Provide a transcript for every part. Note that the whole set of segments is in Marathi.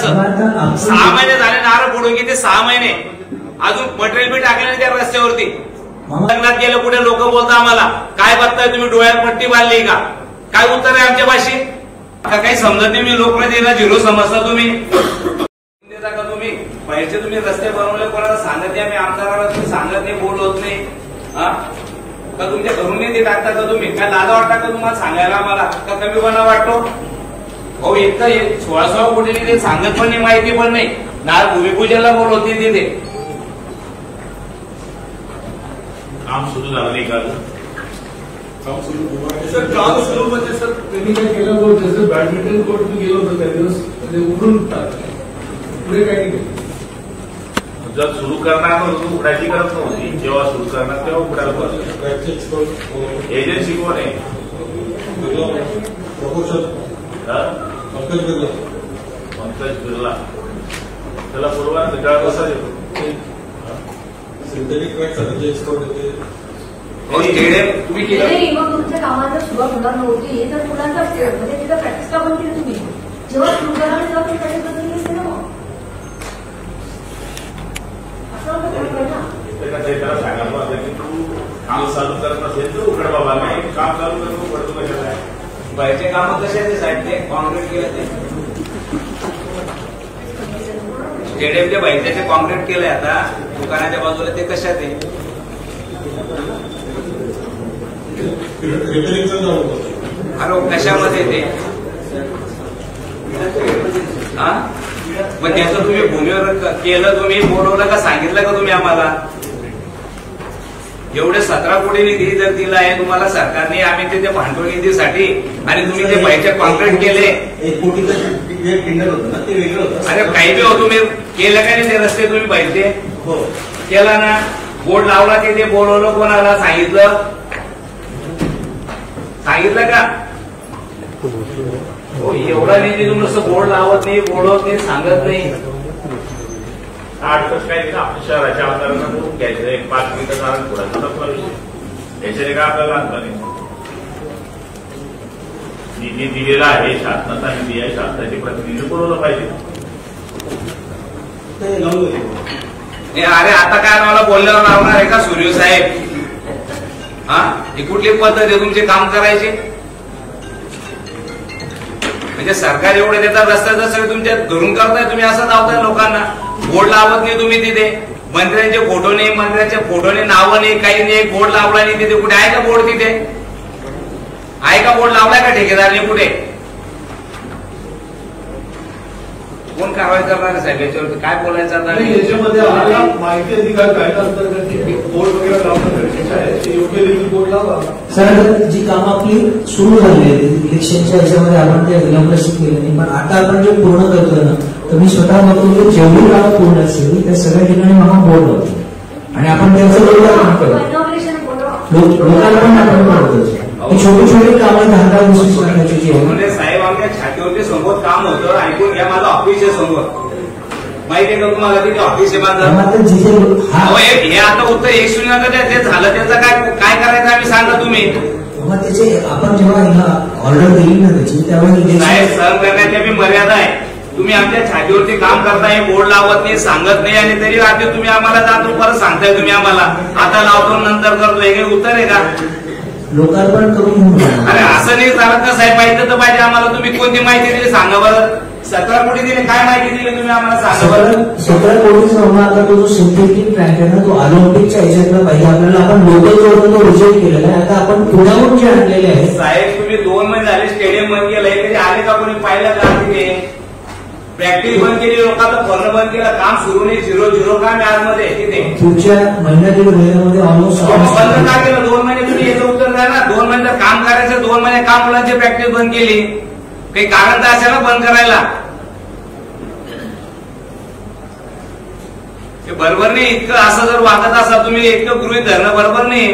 असं 6 महिने झाले नारळ फोडून की ते 6 महिने अजून मटेरियल बी टाकलं नाही त्या रस्त्यावरती. लग्नात गेलं कुठे लोक बोलता आम्हाला काय बघताय तुम्ही डोळ्यात पट्टी बांधली का, काय उत्तर आहे आमच्या भाषी? काही समजत नाही. मी लोकप्रतिनिधीला झिरो समजता तुम्ही देता का तुम्ही? बाहेरचे तुम्ही रस्ते बनवले कोणाला सांगत नाही, आम्ही आमदाराला तुम्ही सांगत नाही, बोल होत नाही का तुमच्या घरून नाही ते टाकता का तुम्ही? काय लाजा वाटता का तुम्हाला सांगायला मला का कमीपणा वाटतो? हो एक तर 16 कोटी ते सांगत पण नाही, माहिती पण नाही. नार भूमिपूजनला बोल होती तिथे. काम सुरू झालं नाही का? काम सुरू म्हणजे सर त्यांनी काय केलं होतं, जसं बॅडमिंटन कोर्ट गेलो होतं त्या दिवस ते उघडून टाकलं, पुढे काही नाही. जर सुरू करणार तर उघडायची गरज नव्हती. जेव्हा सुरू करणार तेव्हा उघडायला पाहिजे. एजन्सी कोण आहे? पंकज बिर्ला. त्याला पूर्वा सगळा कसा येतो? सिंथेटिक ट्रॅकचा एक्सपर्ट होते. तुम्ही केलं मग तुमच्या कामाला सुरुवात होणार नव्हती तर मुलांचा म्हणजे तिथं प्रॅक्टिस का बंद केली तुम्ही? जेव्हा सुरू करणार तेव्हा तुम्ही प्रॅक्टिस बंद केली असते ना. मग त्याला सांगायला पाहिजे की तू काम चालू करत असेल तर उघड बाबा, नाही काम चालू करतो उघडतो कशाला आहे? बाहेरचे काम कसे आहे ते साईड ते कॉन्क्रीट केलं ते स्टेडियमच्या बाहेरचे ते कॉन्क्रीट केलंय आता दुकानाच्या बाजूला ते कशात आहे? हॅलो कशामध्ये ते मग त्याचं तुम्ही भूमीवर केलं, तुम्ही बोलवलं का सांगितलं का तुम्ही आम्हाला? एवढे 17 कोटी निधी जर दिला आहे तुम्हाला सरकारने, आम्ही ते भांडवल निधीसाठी आणि तुम्ही ते बाहेरचे कॉन्क्रीट केले. 1 कोटीचं टेंडर होतं ना, ते वेगळं होतं. अरे काही बी हो, तुम्ही केलं का नाही ते रस्ते तुम्ही बाहेरचे? हो केला ना. बोर्ड लावला ते बोलवलं कोणाला? सांगितलं का? हो एवढा निधी तुम्ही नुसतं बोर्ड लावत नाही, बोलवत नाही, सांगत नाही. अडचण काय नाही ना. आपल्या शहराच्या आमदारांना बोलून घ्यायचं, एक 5 मिनिटं कारण थोडासा आपला विषय त्याच्याने काय आपल्याला लागतं निधी दिलेला आहे, शासनाचा निधी आहे, शासनाचे प्रतिनिधी बोलवलं पाहिजे. अरे आता काय मला बोलल्यावर लावणार आहे का सूर्य साहेब? ही कुठली पद्धत आहे तुमचे काम करायचे? म्हणजे सरकार एवढे देतात रस्त्याचं सगळं तुमच्या घरून करताय तुम्ही, असं लावताय लोकांना. बोर्ड लावत नाही तुम्ही तिथे, मंत्र्यांचे फोटो नाही, मंत्र्यांच्या फोटोने नावं नाही, काही नाही, बोर्ड लावला नाही तिथे. कुठे आहे का बोर्ड तिथे? आहे का बोर्ड लावलाय का ठेकेदारने कुठे? कोण कारवाई करणार आहे साहेब याच्यावरती? काय बोलायचं आता? याच्यामध्ये आम्हाला माहिती अधिकार कायदा अंतर्गत बोर्ड वगैरे लावणं गरजेचं आहे, ते योग्य रीती बोर्ड लावा. सर जी कामं आपली सुरू झाली आहे इलेक्शनच्या याच्यामध्ये आपण ते विलंबशीत केलं नाही, पण आता आपण जे पूर्ण करतोय ना, तर मी स्वतः बघतो जेवढी कामं पूर्ण असेल त्या सगळ्या ठिकाणी मला बोर्ड लावतो आणि आपण त्यांचं लोकांना पण आपण करतो. छोटी छोटी कामं 10-20 करण्याची जी म्हणजे साहेब आमच्या छातीवरती समोर काम होतं, ऐकून घ्या. माझं ऑफिस आहे समोर, माहिती आहे का तुम्हाला? तिथे ऑफिस आहे माझं. हे आता उत्तर एक शून्य जे झालं त्याचं काय करायचं आम्ही सांगा तुम्ही. मग त्याचे आपण जेव्हा ऑर्डर दिली ना त्याची त्यावेळी साहेब सहन करण्याची आम्ही मर्यादा आहे. तुम्ही आमच्या छातीवरती काम करताय, बोर्ड लावत नाही, सांगत नाही आणि तरी आधी तुम्ही आम्हाला जातो परत सांगताय तुम्ही आम्हाला आता लावतो नंतर करतो. हे काही उत्तर आहे का? लोकार्पण करून अरे असं नाही चालत ना साहेब. माहिती तर पाहिजे आम्हाला. तुम्ही कोणती माहिती दिली सांगा बरं. 17 कोटी दिले, काय माहिती दिली तुम्ही आम्हाला सांगा बरं. 17 कोटीचा आता तो जो सिंथेटिक ट्रॅक आहे ना तो ऑलिम्पिकच्या ह्याच्यातला पाहिजे आपल्याला. आपण लोकल जोडून तो रिजेक्ट केलेला आहे. आता आपण पुण्याहून जे आणलेले आहे साहेब, तुम्ही 2 महिने झाले स्टेडियम बंद केलंय, कधी आले का कोणी पाहिलं का? तिथे प्रॅक्टिस बंद केली, लोकांचा फॉर्म बंद केला, काम सुरू नाही, 0-0 काम आजमध्ये तिथे. पुढच्या महिन्यामध्ये ऑलमोस्ट बंद का केलं? 2 महिने तुम्ही याचं उत्तर द्या ना. 2 महिने काम करायचं, 2 महिने काम मुलांची प्रॅक्टिस बंद केली, काही कारण तर असेल ना बंद करायला. हे बरोबर नाही. इतकं असं जर वागत असा तुम्ही, इतकं गृहीत धरणं बरोबर नाही.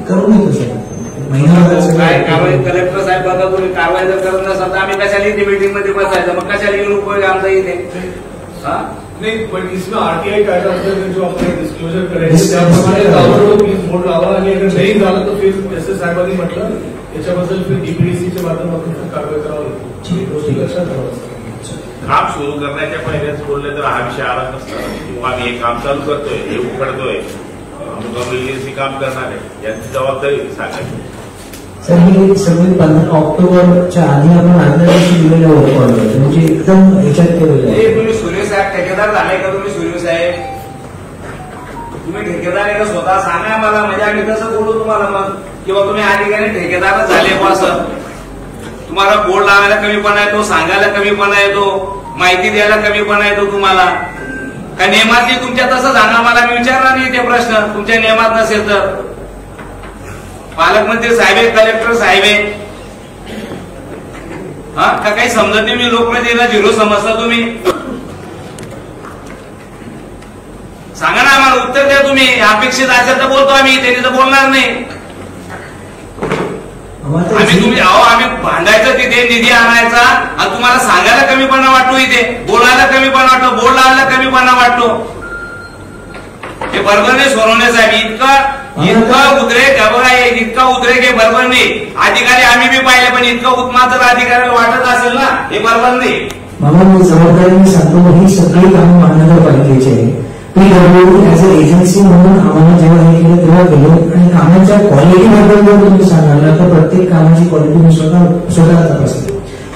करू काय कारवाई कलेक्टर साहेब बघा तुम्ही कारवाई जर करत नसाल तर आम्ही कशाला इथे मीटिंग मध्ये बसायचं? मग कशाला येऊन उपयोग आमचा इथे? हाँ? नहीं, बट इसमें आरटीआई कायदा अंतर्गत जो अपने डिस्क्लोजर करायचे त्याप्रमाणे ताबडतोब प्लीज बोर्ड लावा आणि अगर नाही झालं तर फिर जसं साहेबांनी म्हटलं याच्याबद्दल फिर डीपीडीसीच्या माध्यमातून कारवाई करावी लागेल. गोष्टी लक्षात ठेवा. काम सुरू करण्याच्या पहिलेच बोलले तर हा विषय आला नसता किंवा आम्ही हे काम चालू करतोय, हे उघडतोय, आम्ही एजन्सी काम करणार आहे, यांची जबाबदारी सांगायची. सर हे सगळे 15 ऑक्टोबरच्या आधी आपण आदल्या दिवशी दिलेलं होतं, म्हणजे एकदम ह्याच्यात केलेलं आहे. तुम्ही सूर्य साहेब ठेकेदार झाले का? तुम्ही सूर्य साहेब तुम्ही ठेकेदार आहे का? स्वतः सांगा मला, म्हणजे आम्ही कसं बोलू तुम्हाला मग, किंवा तुम्ही अधिकारी ठेकेदारच झाले बा असं. तुम्हाला बोर्ड लावायला कमीपणा येतो, सांगायला कमीपणा येतो, माहिती द्यायला कमीपणा येतो तुम्हाला. का नियमातली तुमच्या तसं सांगा मला, मी विचारणार नाही ते प्रश्न तुमच्या नियमात नसेल तर. पालकमंत्री साहेब आहे, कलेक्टर साहेब आहे, हा का काही समजत नाही? मी लोकप्रतिनिधीला झिरो समजता तुम्ही? सांगा ना आम्हाला, उत्तर द्या तुम्ही. अपेक्षित असेल तर बोलतो आम्ही, त्यांनी तर बोलणार नाही. आम्ही तुम्ही आम्ही भांडायचं तिथे, निधी आणायचा आणि तुम्हाला सांगायला कमीपणा वाटतो, इथे बोलायला कमीपणा वाटतो, बोर्ड लावायला कमीपणा वाटतो. हे बरोबर नाही सोनवणे साहेब. इतकं उद्रेक बघा, इतका उद्रेक हे बरोबर नाही. अधिकारी आम्ही बी पाहिले, पण इतकं उत्मात जर अधिकाऱ्याला वाटत असेल ना, हे बरोबर नाही. मला मी जबाबदारीने सांगतो, ही सगळी कामं महानगरपालिकेची आहे. पीडब्ल्यूडी ऍज अ एजन्सी म्हणून आम्हाला जेव्हा हे केलं तेव्हा केलं, आणि कामाच्या क्वालिटीबद्दल जर तुम्ही सांगाल तर प्रत्येक कामाची क्वालिटी मी स्वतः तपासते.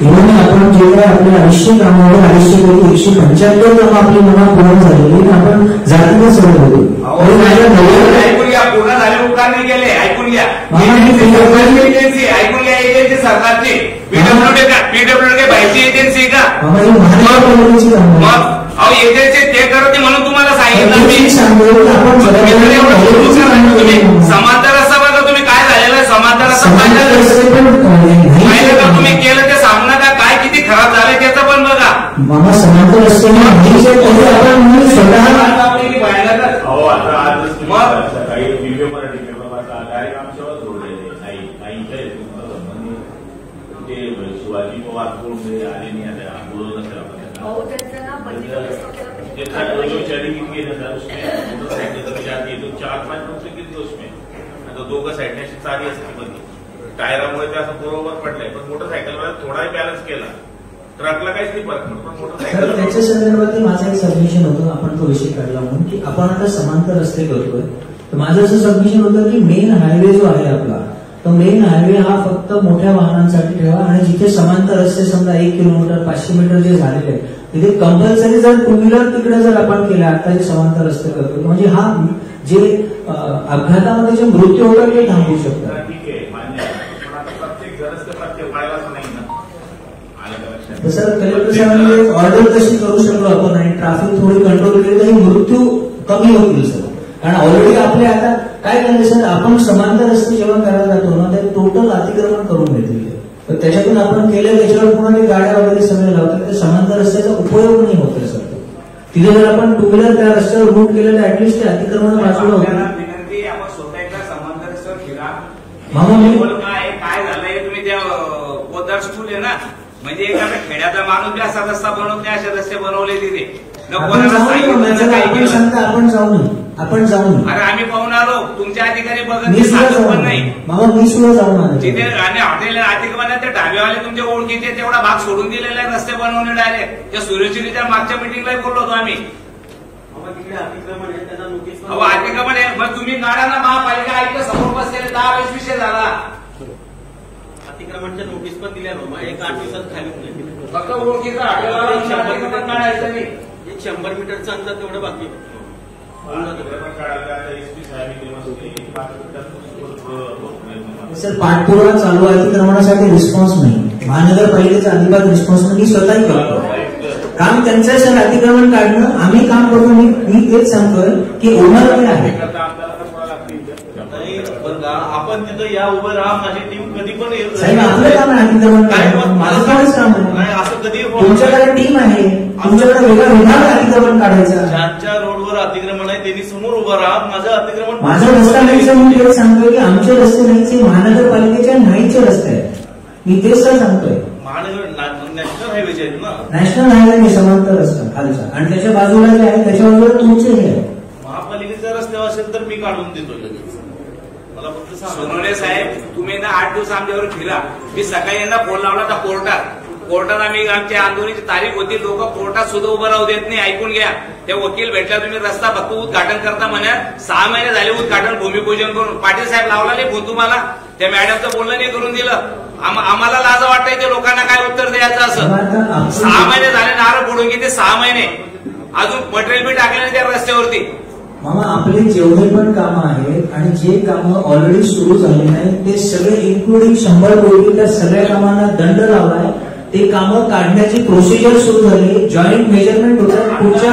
इव्हन आपण जे काय आपल्या 250 कामावर 250पैकी 175 कामं आपली मना पूर्ण झालेली, आपण जातीला सवय होती. ऐकून घ्या, पूर्ण झाले उपकार नाही केले. ऐकून घ्या, एजन्सी ऐकून घ्या, एजन्सी सरकारची. पीडब्ल्यूडी काही बाहेरची एजन्सी का? मग अहो एजन्सी ते करत म्हणून तुम्हाला सांगितलं मी. तुम्ही समांतर रस्ता बघा, तुम्ही काय झालेलं आहे समांतर रस्ता पाहिलं का? तुम्ही केलं ते सांगू नका, काय किती खराब झालं त्याचं पण बघा. मामा समांतर रस्ते अहो आता आज काही दिव्य मराठी डायरेक्ट आमच्यावर जोडलेले नाही ते शिवाजी पवार कोण आले नाही, आता बोलवलं नसेल आपण तो 4-5 लोग किती उसमें आता दोघं साईडने अशी चाली असते मध्ये टायरामुळे ते असं बरोबर पडलंय, पण मोटरसायकलवर थोडाही बॅलन्स केला, ट्रकला काहीच नाही फरक पडतो, पण मोटरसायकल. त्याच्या संदर्भात माझं एक सबमिशन होतं, आपण तो विषय काढला म्हणून की आपण आता समांतर रस्ते करतोय. तर माझं असं सबमिशन होतं की मेन हायवे जो आहे आपला, तो मेन हायवे हा फक्त मोठ्या वाहनांसाठी ठेवा, आणि जिथे समांतर रस्ते समजा 1 किलोमीटर 500 मीटर जे झालेले आहेत तिथे कंपल्सरी जर टू व्हीलर तिकडे जर आपण केला, आता जे समांतर रस्ते करतो म्हणजे हा जे अपघातामध्ये जे मृत्यू होतात ते थांबवू शकतात. ठीक आहे, मान्य आहे, पण आता प्रत्येक घरच ते प्रत्येक पाळायलाच नाही ना. सर कलेक्टर साहेबांनी ऑर्डर तशी करू शकलो आपण, आणि ट्रॅफिक थोडी कंट्रोल केली तरी मृत्यू कमी होतील सर. कारण ऑलरेडी आपले आता काय कंडिशन, आपण समांतर रस्ते जेव्हा करायला जातो ना ते टोटल अतिक्रमण करून घेतलेले, तर त्याच्यातून आपण केलं त्याच्यावर पुन्हा ते गाड्या वगैरे सगळे लावतात, त्या समांतर रस्त्याचा उपयोग नाही होत सर. तिथे जर आपण टू व्हीलर त्या रस्त्यावर रूट केलेलं ऍटलिस्ट ते अतिक्रमण वाचवलं होतं. विनंती, आपण स्वतः एकदा समांतर रस्त्यावर फिरा. मामा मी काय झालंय, तुम्ही त्या पोदार स्कूल आहे ना, म्हणजे एखादा खेड्याचा माणूस बी असा रस्ता बनवत नाही, असे रस्ते बनवले तिथे. आपण जाऊन अरे आम्ही पाहून आलो, तुमच्या अधिकारी बघत सांगत पण नाही. मामा मी सुद्धा जाऊन आलो तिथे, आणि हॉटेल अतिक्रमणात ते ढाब्यावाले तुमच्या ओळखीचे तेवढा भाग सोडून दिलेला आहे, रस्ते बनवणे डायरेक्ट. त्या सूर्यचिरीच्या मागच्या मिटिंगला बोललो होतो आम्ही. अतिक्रमण आहे, मग तुम्ही काढा ना. महापालिका ऐकलं समोर बसलेले 10-20 विषय झाला. अतिक्रमणच्या नोटीस पण दिल्या, 1-8 दिवसात खाली फक्त ओळखीचा हॉटेलवाला 100 मीटर काढायचं नाही, 100 मीटरचं अंतर तेवढं बाकी. सर पाठपुरावा चालू आहे, अतिक्रमणासाठी रिस्पॉन्स नाही, महानगरपालिकेचा अजिबात रिस्पॉन्स नाही. स्वतःही करतो काम त्यांचं सर अतिक्रमण काढणं, आम्ही काम करतो. मी तेच सांगतोय की ओनर काय आहे, आपण तिथं या उभं राहा, माझी टीम कधी पण साहेब आपलं काम आहे अतिक्रमण काढणं, माझं कामच काम आहे. असं कधी तुमच्याकडे टीम आहे, तुमच्याकडे वेगळा विभाग अतिक्रमण काढायचा. ज्यांच्या रोडवर अतिक्रमण आहे त्यांनी समोर उभं राहा, माझं अतिक्रमण. माझा रस्ता नाहीचं म्हणून तेच सांगतोय की आमचे रस्ते नाहीचे, महानगरपालिकेच्या नाहीचे रस्ते आहेत. मी तेच सांगतोय. महानगर नॅशनल हायवेचे आहेत ना. नॅशनल हायवे समांतर रस्ता खालचा आणि त्याच्या बाजूला जे आहे त्याच्या बाजूला तुमचे हे आहे. महापालिकेचा रस्त्यावर असेल तर मी काढून देतो लगेच. मला फक्त सांगा. सोनवणे साहेब तुम्ही ना 8 दिवस आमच्यावर फिरा. मी सकाळी यांना फोन लावला होता कोर्टात आम्ही आमच्या आंदोलनाची तारीख होती. लोक कोर्टात सुद्धा उभं राहू देत नाही. ऐकून घ्या. ते वकील भेटला तुम्ही रस्ता फक्त उद्घाटन करता म्हणा. 6 महिने झाले उद्घाटन भूमिपूजन करून. पाटील साहेब लावला नाही फोन तुम्हाला. त्या मॅडमचं बोलणं नाही करून दिलं. आम्हाला लाज वाटतंय ते लोकांना काय उत्तर द्यायचं असं. 6 महिने झाले नारळ फोडून घेते. 6 महिने अजून मटेरियल बी टाकलं नाही त्या रस्त्यावरती. मामा आपले जेवढे पण कामं आहेत आणि जे कामं ऑलरेडी सुरू झाले आहेत ते सगळे इन्क्लुडिंग 100 कोटी त्या सगळ्या कामांना दंड लावलाय. ते कामं काढण्याची प्रोसिजर सुरू झाली. जॉईंट मेजरमेंट होतं. पुढच्या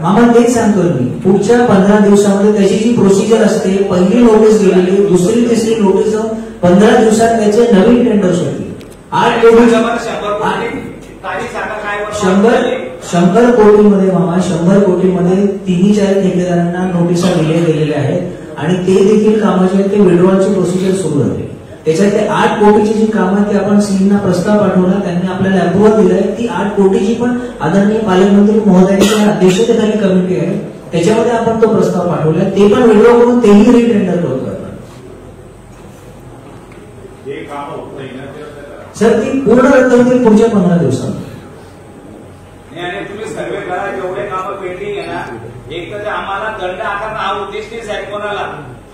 मामा तेच सांगतो मी. पुढच्या 15 दिवसामध्ये त्याची जी प्रोसिजर असते पहिली नोटीस गेलेली, दुसरी तिसरी नोटीस 15 दिवसात त्याचे नवीन टेंडर्स होते. 100 कोटीमध्ये मामा 100 कोटीमध्ये 3-4 ठेकेदारांना नोटिसा दिल्या गेलेल्या आहेत आणि ते देखील कामाचे आहेत ते विड्रॉलची प्रोसिजर सुरू झाली. त्याच्यात ते 8 कोटीची जी कामं ते आपण सीईना प्रस्ताव पाठवला. त्यांनी आपल्याला अप्रुव्हल दिलाय. ती 8 कोटीची पण आदरणीय पालकमंत्री महोदयांच्या अध्यक्षतेखाली कमिटी आहे. त्याच्यामध्ये आपण तो प्रस्ताव पाठवला. ते पण विड्रॉ करून तेही रिटेंडर करतो आपण. सर ती पूर्ण रद्द होतील पुढच्या 15 दिवसांमध्ये. आणि तुम्ही सर्वे करा जेवढे कामं पेंडिंग आहे ना. एक तर आम्हाला दंड आकारणं हा उद्देश नाही साहेब कोणाला.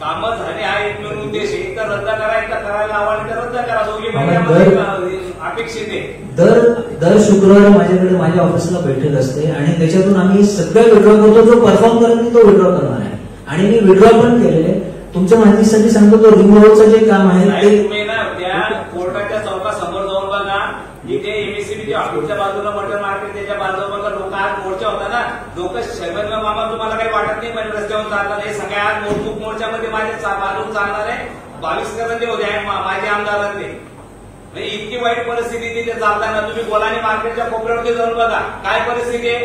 कामं झाले हा एकमेव उद्देश. एक तर रद्द करा, एक तर करायला आव्हान तर रद्द करा. दोघी महिन्यामध्ये अपेक्षित आहे. दर शुक्रवारी माझ्याकडे माझ्या ऑफिसला बैठक असते आणि त्याच्यातून आम्ही सगळं विड्रॉ करतो. जो परफॉर्म करेल तो विड्रॉ करणार आहे आणि मी विड्रॉ पण केलेले. तुमच्या माहितीसाठी सांगतो तो रिंग रोडचं जे काम आहे ते तुम्ही ना त्या कोर्टाच्या चौकासमोर जाऊन बघा. इथे एमएससीबीच्या ऑफिसच्या बाजूला मटन मार्केट त्याच्या बाजूला बघा. लोक आज मोर्चा होता ना. लोक शर्मन मामा तुम्हाला काही वाटत नाही म्हणजे रस्त्यावर चालणार आहे. सगळ्या आज नोटबुक मोर्चामध्ये माझ्या बाजून चालणार आहे. 22 करंजे होते माझे आमदारांचे. म्हणजे इतकी वाईट परिस्थिती तिथे चालताना तुम्ही गोलानी मार्केटच्या कोपऱ्यावरती जाऊन बघा काय परिस्थिती आहे.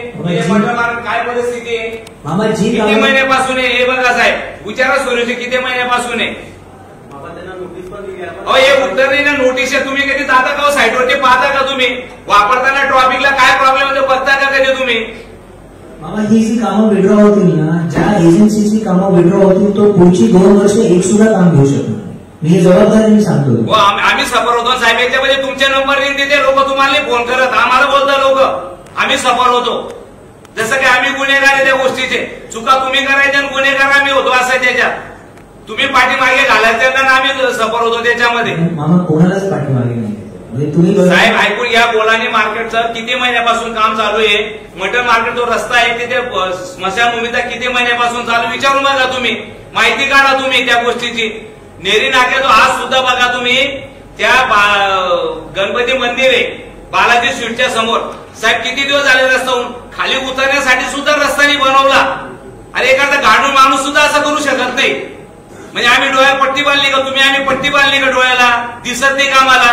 मटन मार्केट काय परिस्थिती आहे. किती महिन्यापासून आहे हे बघा साहेब. विचारा सुरूची किती महिन्यापासून आहे. हे उत्तर नाही ना नोटीस. तुम्ही कधी जाता का साईटवरती पाहता का तुम्ही. वापरताना ट्रॉफिकला काय प्रॉब्लेम होतो बघता का कधी तुम्ही. मामा ही जी कामं विड्रॉ होतील ना, ज्या एजन्सीची कामं विड्रॉ होतील तो पुढची 2 वर्ष एक सुद्धा काम घेऊ शकणार. मी जबाबदारीने सांगतो. आम्ही सफर होतो साहेब. याच्यामध्ये तुमचे नंबर देऊन देते लोक. तुम्हाला फोन करत आम्हाला बोलता लोक. आम्ही सफर होतो. जसं की आम्ही गुन्हेगार आहे त्या गोष्टीचे. चुका तुम्ही करायच्या आणि गुन्हेगार आम्ही होतो असं त्याच्यात. तुम्ही पाठीमागे घालायचं ना आम्ही सफर होतो त्याच्यामध्ये. मामा कोणालाच पाठीमागे नाही. तुम्ही साहेब ऐकून घ्या. गोलानी मार्केटचं किती महिन्यापासून काम चालू आहे. मटन मार्केट जो रस्ता आहे तिथे स्मशानभूमीचा किती महिन्यापासून चालू विचारून बघा तुम्ही. माहिती काढा तुम्ही त्या गोष्टीची. नेरी नाक्या जो आज सुद्धा बघा तुम्ही. त्या गणपती मंदिर आहे बालाजी स्वीटच्या समोर. साहेब किती दिवस झाले रस्ता खाली उतरण्यासाठी सुद्धा रस्ता नाही बनवला. अरे एखादा गाडून माणूस सुद्धा असं करू शकत नाही. म्हणजे आम्ही डोळ्यात पट्टी बांधली का तुम्ही. आम्ही पट्टी बांधली का डोळ्याला दिसत नाही का आम्हाला.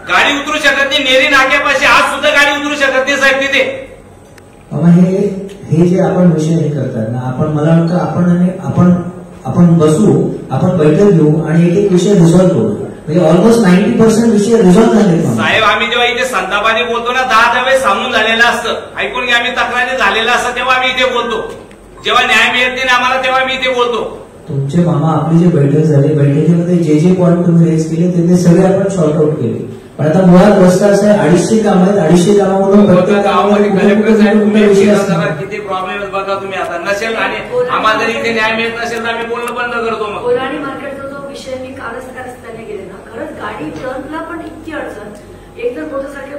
गाडी उतरू शकत नाही. नेरी नाक्यापाशी आज सुद्धा गाडी उतरू शकत नाही साहेब तिथे. हे जे आपण विषय हे करतात ना आपण मला वाटतं आपण बसू आपण बैठक घेऊ आणि एक विषय रिझॉल्व्ह करू. म्हणजे ऑलमोस्ट 90% विषय रिझॉल्व्ह झाले. साहेब आम्ही जेव्हा इथे संतापाने बोलतो ना 10 वेळेस सांगून झालेलं असतं. ऐकून घ्या. आम्ही तक्रारी झालेलं असतं तेव्हा आम्ही इथे बोलतो. जेव्हा न्याय मिळत नाही आम्हाला तेव्हा मी इथे बोलतो. तुमचे मामा आपली जी बैठक झाली बैठकीमध्ये जे पॉईंट तुम्ही रेज केले ते सगळे आपण शॉर्ट आउट केले. पण आता मुळात रस्ता असं आहे 250 काम आहेत. 250 कामामधून प्रत्येक गावामध्ये किती प्रॉब्लेम बघा तुम्ही. आता नसेल आणि आम्हाला जर इथे न्याय मिळत नसेल तर आम्ही बोलणं बंद करतो. मग गोलानी मार्केटचा जो विषय मी कालच रस्त्याने गेले ना खरंच गाडी टर्नला पण इतकी अडचण. एक तर मोटरसायकल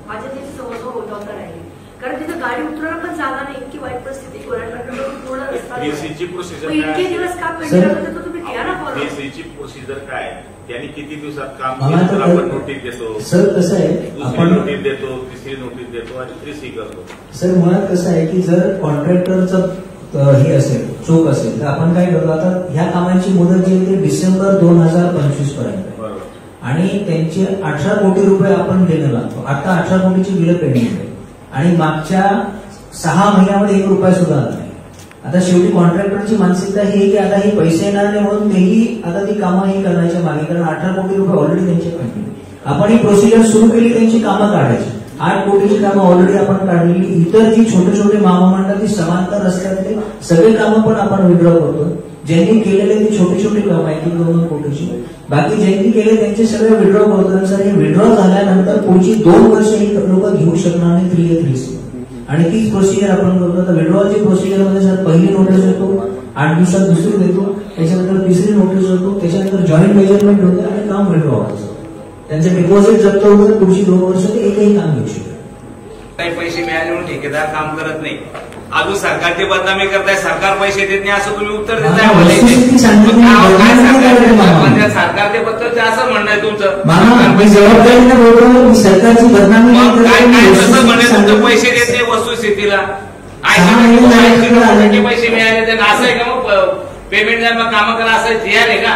माझ्या तिथे समोर होता राहिली. कारण तिथं गाडी उतरायला पण जागा नाही. इतकी वाईट परिस्थिती. गोलानी मार्केट पूर्ण रस्ता इतके दिवस काम पेंडिंग तुम्ही घ्या ना. बीएससीची प्रोसिजर काय. त्यांनी किती दिवसात काम केलं आपण नोटीस देतो. सर कसं आहे दुसरी नोटीस देतो, तिसरी नोटीस देतो आणि तिसरी करतो. सर मुळात कसं आहे की जर कॉन्ट्रॅक्टरचं हे असेल चूक असेल तर आपण काय करतो. आता ह्या कामांची मुदत जी आहे ती डिसेंबर 2025 पर्यंत आणि त्यांचे 18 कोटी रुपये आपण देणं लागतो. आता 18 कोटीची बिलं पेंडिंग आहे आणि मागच्या 6 महिन्यामध्ये 1 रुपया सुद्धा आला नाही. आता शेवटी कॉन्ट्रॅक्टरची मानसिकता ही की आता ही पैसे येणार नाही म्हणून तेही आता ती कामं ही करण्याच्या मागे, कारण 18 कोटी रुपये ऑलरेडी त्यांच्याकडे आपण ही प्रोसिजर सुरू केली, त्यांची कामं काढायची. 8 कोटीची कामं ऑलरेडी आपण काढलेली. इतर जी छोटे छोटे महामंडळ ती समांतर रस्त्यातले सगळे कामं पण आपण विड्रॉ करतो. ज्यांनी केलेले ती छोटी छोटी कामं आहेत 1-2 कोटीची, बाकी ज्यांनी केले त्यांचे सगळे विड्रॉ करतो. सर हे विड्रॉ झाल्यानंतर पुढची 2 वर्ष ही लोक घेऊ शकणार नाही 3A3C, आणि तीच प्रोसिजर आपण करतो. तर विड्रॉची प्रोसिजरमध्ये सर पहिली नोटीस देतो, 8 दिवसात दुसरी देतो, त्याच्यानंतर तिसरी नोटीस देतो, त्याच्यानंतर जॉईंट मेजरमेंट होते आणि काम विड्रॉ होतं. त्यांचं डिपॉझिट जप्त होतं. पुढची 2 वर्ष ते एकही काम घेऊ शकतो. काही पैसे मिळाले म्हणून ठेकेदार काम करत नाही. अजून सरकारची बदनामी करताय, सरकार पैसे देत नाही असं तुम्ही उत्तर देताय. सरकारचे बद्दल असं म्हणणं आहे तुमचं. सरकारची बदनामी कसं म्हणणं तुमचं पैसे देत नाही वस्तुस्थितीला. 80% पैसे मिळाले तर असं आहे का? मग पेमेंट द्या मग कामं करा असं तयार आहे का?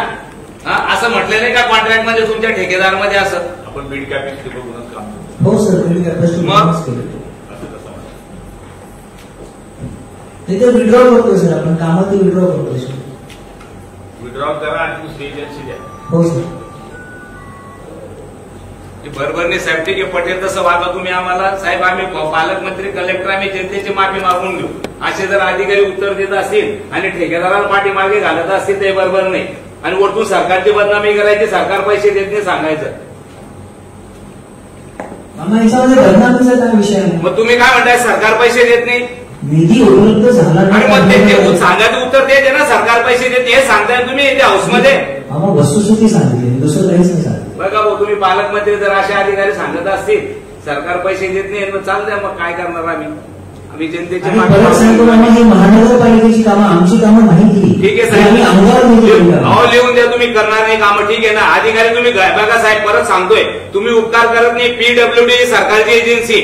असं म्हटलेलं आहे का कॉन्ट्रॅक्ट मध्ये तुमच्या ठेकेदारमध्ये? असं आपण बीड कॅपॅसिटी बघूनच काम हो सर, बीड कॅपॅसिटी ते विड्रॉ करतो सर. आपण कामात विड्रॉ करतो सर. विड्रॉ करा आणि दुसरी एजन्सी द्या. हो सर. बरोबर साहेब, ठीक आहे, पटेल तसं वागा तुम्ही आम्हाला. साहेब आम्ही पालकमंत्री, कलेक्टर, आम्ही जनतेची माफी मागून घेऊ. असे जर अधिकारी उत्तर देत असतील आणि ठेकेदाराला पाठीमागे घालत असतील ते बरोबर नाही. आणि वरतून सरकारची बदनामी करायची, सरकार पैसे देत नाही सांगायचं. याच्यामध्ये बदनामीचा काय विषय आहे? मग तुम्ही काय म्हणताय सरकार पैसे देत नाही? निधी उपलब्ध झाला आणि मग ते सांगायचं उत्तर ते ना सरकार पैसे देत हे सांगताय तुम्ही त्या हाऊसमध्ये. वस्तुस्थिती सांगितली, दुसरं काहीच नाही सांगितलं. बघा भाऊ, तुम्ही पालकमंत्री जर असे अधिकारी सांगत असतील सरकार पैसे देत नाही मग चालतंय, मग काय करणार आम्ही जनतेची परत सांगतो मामा, ही महानगरपालिकेची कामं आमची कामं नाही. ठीक आहे साहेब, लिहून द्या तुम्ही करणार नाही कामं, ठीक आहे ना. अधिकारी तुम्ही बघा साहेब, परत सांगतोय तुम्ही उपकार करत नाही. PWD सरकारची एजन्सी,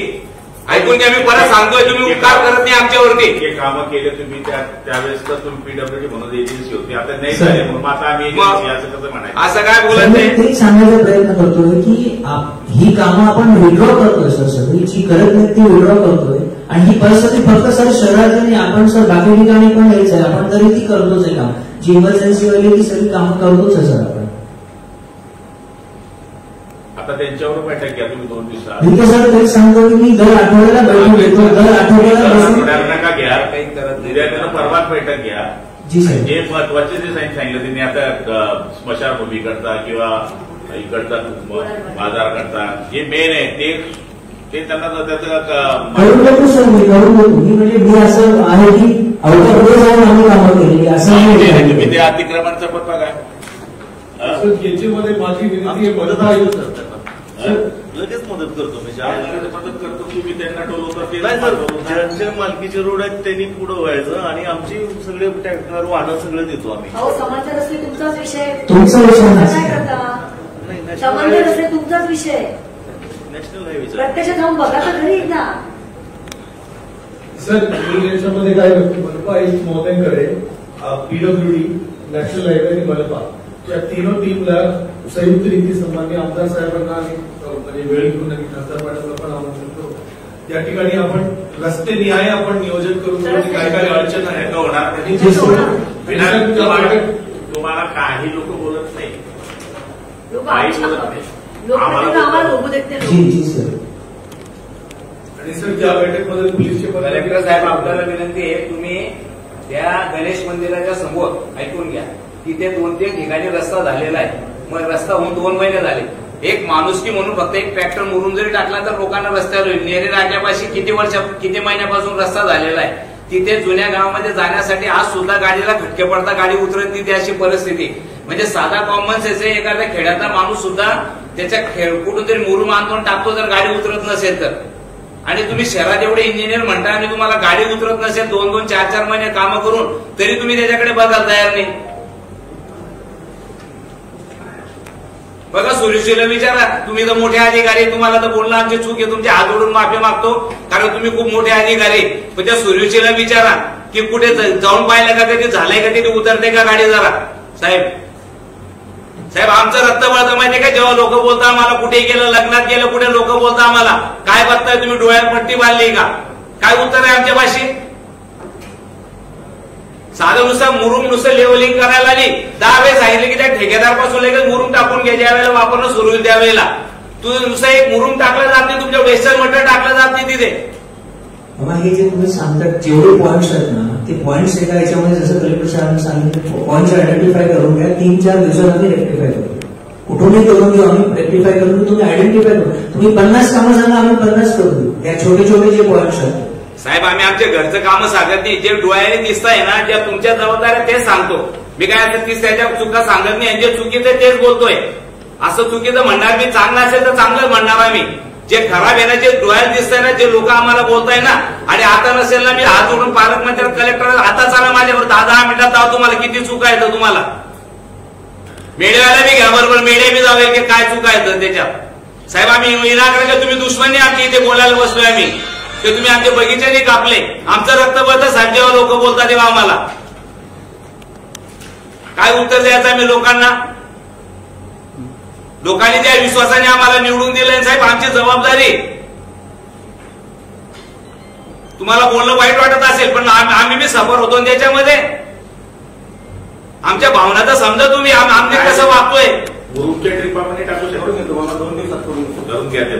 ऐकून घ्या, मी परत सांगतोय तुम्ही उपकार करत नाही आमच्यावरती. हे कामं केले तुम्ही त्यावेळेस तर तुम्ही PWD म्हणून एजन्सी होती, आता नाही झाले म्हणून आता आम्ही असं कसं म्हणायचं? असं काय बोलत नाही. ते सांगायचा प्रयत्न करतोय की ही कामं आपण विड्रॉ करतोय सर, सगळी जी करत नाही ती विड्रॉ करतोय. आणि ही परिस्थिती फक्त सर शहरात नाही, आपण सर बाकी ठिकाणी पण यायचं आहे. आपण तरी ती करतोच आहे काम. जी इमर्जन्सी वाली ती सगळी कामं करतोच आहे सर आपण. आता त्यांच्यावर बैठक घ्या तुम्ही 2 दिवसात. मी तर सर तेच सांगतो की मी दर आठवड्याला बैठक घेतो, दर आठवड्याला नका घ्या, काही करत नाही. उद्या परवाच बैठक घ्या. जे महत्वाचे जे सांगितलं त्यांनी, आता स्मशानभूमी करता किंवा इकडचा बाजार करता, जे मेन आहे ते त्यांना करून देतो सर. मी करून देतो. मी म्हणजे मी असं आहे की अवघड जाऊन आम्ही कामं केलेली असं नाही. तुम्ही ते अतिक्रमणचा पण बघा. याच्यामध्ये माझी विनंती आहे, लगेच मदत करतो मी. मदत करतो तुम्ही त्यांना टोलवता नाही सर, ज्यांच्या मालकीचे रोड आहेत त्यांनी पुढे व्हायचं आणि आमची सगळे ट्रॅक्टर वाहनं सगळं देतो आम्ही. समांतर रस्ते तुमचाच विषय, तुमचा विषय काय करता? समांतर रस्ते तुमचाच विषय, नॅशनल हायवे प्रत्यक्ष जाऊन बघा तर घरी एकदा. सर याच्यामध्ये काय करतो, मनपा आयुक्त महोदयांकडे PWD, नॅशनल हायवे आणि मनपा या तीनों टीमला संयुक्तरित्या सन्माननीय आमदार साहेबांना आणि म्हणजे वेळ घेऊन खासदार मॅडमला पण आमंत्रण करतो. त्या ठिकाणी आपण रस्ते निहाय आपण नियोजन करून काय काय अडचण आहे तुम्हाला काही लोक बोलत नाही, काही बोलत नाही, आम्हाला बघू देत नाही. आणि सर त्या बैठकमध्ये पोलीसचे कलेक्टर साहेब आपल्याला विनंती आहे, तुम्ही त्या गणेश मंदिराच्या समोर ऐकून घ्या, तिथे 2-3 ठिकाणी रस्ता झालेला आहे. मग रस्ता होऊन 2 महिने झाले. एक माणुसकी म्हणून फक्त एक ट्रॅक्टर मोडून जरी टाकला तर लोकांना रस्त्यावर होईल. नेरे राजापाशी किती महिन्यापासून रस्ता झालेला आहे. तिथे जुन्या गावामध्ये जाण्यासाठी आज सुद्धा गाडीला खटके पडता, गाडी उतरत नाही, ती अशी परिस्थिती. म्हणजे साधा कॉमन सेन्स आहे, एखाद्या खेड्यातला माणूस सुद्धा त्याच्या कुठून तरी मुरुम आणून टाकतो जर गाडी उतरत नसेल तर. आणि तुम्ही शहरात एवढे इंजिनियर म्हणता आणि तुम्हाला गाडी उतरत नसेल, 2-2, 4-4 महिने कामं करून तरी तुम्ही त्याच्याकडे बघायला तयार नाही. बघा सुरेशला विचारा, तुम्ही तर मोठे अधिकारी, तुम्हाला तर बोलणं आमची चूक आहे, तुमचे हात जोडून माफी मागतो कारण तुम्ही खूप मोठे अधिकारी. पण त्या सुरेशला विचारा की कुठे जाऊन पाहिलं का, कधी झालंय का, तिथे उतरते का गाडी जरा. साहेब आमचं रक्त वळतं माहितीये का, जेव्हा लोक बोलता आम्हाला कुठे गेलं, लग्नात गेलं कुठे, लोक बोलता आम्हाला काय बघताय तुम्ही, डोळ्यात पट्टी बांधली का, काय उत्तर आहे आमच्या भाषेत? साधं नुसतं मुरुम नुसतं लेवलिंग करायला आणि 10 वेळेस सांगितलं की त्या ठेकेदार पासून लगेच मुरुम टाकून घ्या, ज्या वेळेला वापरणं सुरू होईल त्यावेळेला. तू नुसतं एक मुरुम टाकलं जात नाही, तुमच्या वेस्टर्न मटेरियल टाकलं जात नाही तिथे. हे जे तुम्ही सांगतात जेवढे पॉईंट्स आहेत ना, ते पॉईंट्स एका याच्यामध्ये जसं कलेक्टर साहेबांनी सांगितलं पॉईंट्स आयडेंटिफाय करून घ्या, 3-4 दिवसात आम्ही रेक्टिफाय करू. कुठूनही करून घेऊ आम्ही, रेक्टिफाय करून तुम्ही आयडेंटिफाय करू. तुम्ही 50 कामं सांगा, आम्ही 50 करू देऊ. या छोटे छोटे जे पॉईंट्स आहेत साहेब, आम्ही आमच्या घरचं कामं सांगत नाही, जे डोळ्याने दिसतंय ना, ज्या तुमच्या जबाबदाऱ्या तेच सांगतो. मी काय त्याच्या चुका सांगत नाही, जे चुकीचं तेच बोलतोय. असं चुकीचं म्हणणार मी, चांगलं असेल तर चांगलंच म्हणणार आहे मी. जे खराब आहे ना, जे डोळ्यात दिसतंय ना, जे लोक आम्हाला बोलताय ना, आणि आता नसेल ना, मी हात जोडून पालकमंत्री कलेक्टर आता चाला माझ्यावर 10 मिनिटात जाऊ, तुम्हाला किती चुका येतं तुम्हाला. मीडियाला मी घ्या बरोबर, मीडिया मी जाऊ की काय चुका येतं त्याच्यात. साहेब, आम्ही विनाकारण तुम्ही दुश्मनी आमची इथे बोलायला बसलोय आम्ही, ते तुम्ही आमचे बगीच्याने कापले, आमचं रक्त बळतं साहेब. जेव्हा लोक बोलतात तेव्हा आम्हाला काय उत्तर द्यायचं मी लोकांना? लोकांनी त्या विश्वासाने आम्हाला निवडून दिलंय साहेब, आमची जबाबदारी. तुम्हाला बोलणं वाईट वाटत असेल, पण आम्ही मी सफर होतो त्याच्यामध्ये. आमच्या भावना तर समजा तुम्ही, आम्ही कसं वागतोय. ग्रुपच्या ट्रिपामध्ये टाकू शकतो मी तुम्हाला 2 दिवसात करून घ्या ते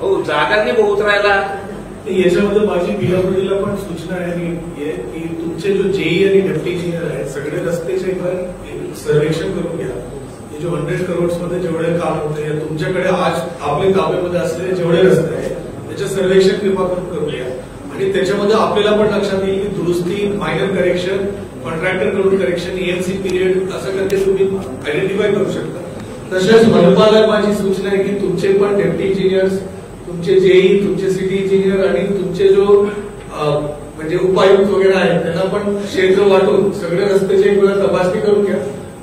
हो, जागा नाही बहुत राहिला. याच्यामध्ये माझी पीडब्ल्यूडीला पण सूचना आहे की तुमचे जो जेई आणि डेप्टी इंजिनियर आहेत सगळे रस्त्याचे एकदा सर्वेक्षण करून घ्या. हे जो 100 करोड्स मध्ये जेवढे काम होते, तुमच्याकडे आज आपले ताब्यामध्ये असलेले जेवढे रस्ते आहेत त्याचे सर्वेक्षण कृपा करून घ्या. आणि त्याच्यामध्ये आपल्याला पण लक्षात येईल की दुरुस्ती, मायनर करेक्शन, कॉन्ट्रॅक्टर कडून करेक्शन, EMC पिरियड असं करके तुम्ही आयडेंटिफाय करू शकता. तसेच मनपाला माझी सूचना आहे की तुमचे पण डेप्टी इंजिनियर्स, तुमचे जेई, तुमचे सिटी इंजिनियर आणि तुमचे जो म्हणजे उपायुक्त वगैरे आहेत त्यांना पण क्षेत्र वाटून सगळे रस्त्याची एक वेळा तपासणी करून घ्या.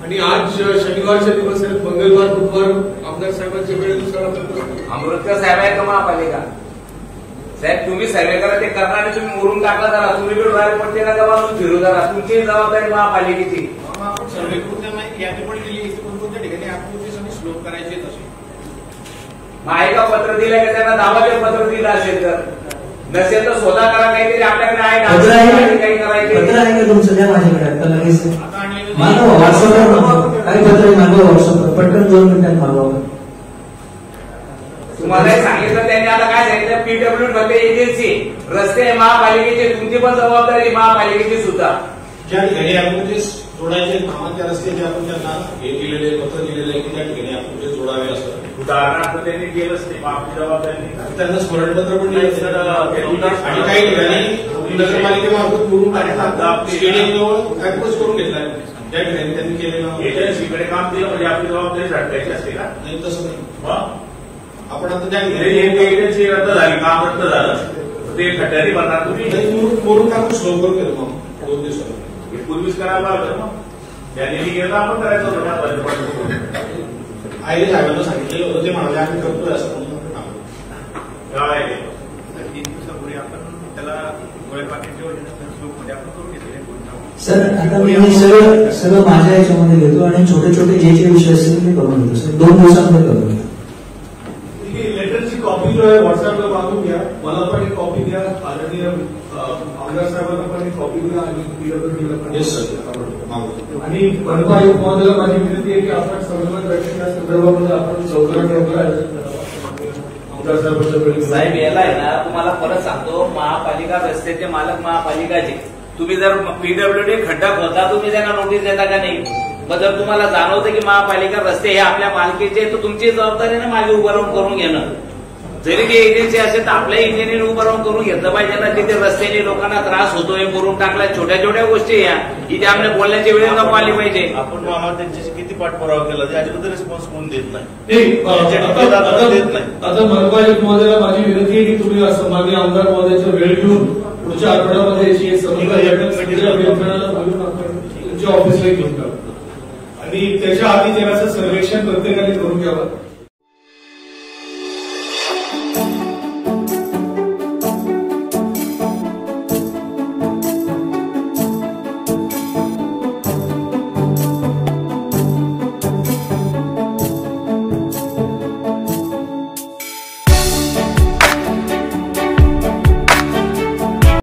आणि आज शनिवारचे दिवस आहेत, मंगळवार, बुधवार आमदार साहेबांच्या वेळेनुसार अमृतकर साहेब आहे का महापालिका साहेब? तुम्ही सर्वे करा, ते करणारे तुम्ही मुरुम टाकला जरा, तुम्ही डोळ्याला पडते ना का फिरू जरा, तुमची जबाबदारी महापालिकेची. आपण सर्वे करून यादी पण दिली, कोणत्या ठिकाणी आपण स्लोप करायचे तसे आहे का पत्र दिलंय का त्यांना? दावाचे पत्र दिलं असेल तर, नसेल तर स्वतः करा, काहीतरी आपल्याकडे आहे काही करायचे. पत्र आहे का तुमचं? द्या माझ्याकडे आता लगेच मागवा, व्हॉट्सअपवर काय पत्र आहे मागवा, व्हॉट्सअपवर पटकन 2 मिनिटात मागवा. तुम्हाला सांगितलं त्यांनी, आता काय सांगितलं, पीडब्ल्यू मध्ये एजन्सी, रस्ते महापालिकेचे, तुमची पण जबाबदारी महापालिकेची सुद्धा. ज्या ठिकाणी आपण जे जोडायचे कामाच्या रस्ते जे आपण त्यांना हे दिलेले पत्र दिलेले की त्या ठिकाणी आपण जे जोडावे असं उदाहरणार्थ त्यांनी केलंच ते आपली जबाबदारी. त्यांना स्मरणपत्र पण दिलं. आणि काही ठिकाणी नगरपालिकेमार्फत करून स्टेडियम जवळ अप्रोच करून घेतलाय, ज्या ठिकाणी त्यांनी केलेलं एजन्सीकडे काम दिलं म्हणजे आपली जबाबदारी झटकायची असते का? नाही, तसं नाही. आपण आता ज्या एजन्सी रद्द झाली, काम रद्द झालं, ते खड्ड्याने भरणार तुम्ही. मोडून टाकून स्लो करून घेतो मग 2 दिवसात. पूर्वीच करायला लागलं मग त्यांनी गेलं, आपण करायचं होतं. आईने साहेबांना सांगितलेलं होतं, ते म्हणाले आम्ही करतोय असं काय 3 दिवसापूर्वी आपण त्याला गोळ्यापाकीच्या योजनेमध्ये आपण करून घेतले. सर, आता मी सगळं माझ्या याच्यामध्ये घेतो आणि छोटे छोटे जे विषय असतील ते करून घेतो सर. 2 दिवसांमध्ये करून घेतो. लेटरची कॉपी जो आहे व्हॉट्सअपला मागून घ्या, मला पण एक कॉपी द्या, आदरणीय आमदार साहेबांना पण एक कॉपी द्या आणि पीडब्ल्यूडीला पण. Yes sir. आणि मनपा आयुक्त महोदयाला माझी विनंती आहे की आपण संगणक बैठक या संदर्भामध्ये आपण लवकरात आमदार साहेबांच्या साहेब याला आहे ना, तुम्हाला परत सांगतो, महापालिका रस्त्याचे मालक महापालिकाचे. तुम्ही जर पीडब्ल्यूडी खड्डा खोदता, तुम्ही त्यांना नोटीस देता का नाही? मग जर तुम्हाला जाणवतं की महापालिका रस्ते हे आपल्या मालकीचे, तर तुमची जबाबदारी ना मागे उभं राहून करून घेणं. जरी ती एजन्सी असेल तर आपल्या इंजिनियर उभं राहून करून घेतलं पाहिजे ना. तिथे रस्त्याने लोकांना त्रास होतोय, मुरुम टाकला, छोट्या छोट्या गोष्टी या इथे आपल्या बोलण्याची वेळ नको आली पाहिजे. आपण आम्हाला त्यांच्याशी किती पाठपुरावा केला, त्याच्याबद्दल रिस्पॉन्स कोण देत नाही. आता मनपा आयुक्त महोदयाला माझी विनंती आहे की तुम्ही असं मागे आमदार महोदयाचा वेळ घेऊन पुढच्या आठवड्यामध्ये याची एक समन्वय तुमच्या ऑफिसला घेऊन टाकतो. आणि त्याच्या आधी जराचं सर्वेक्षण प्रत्येक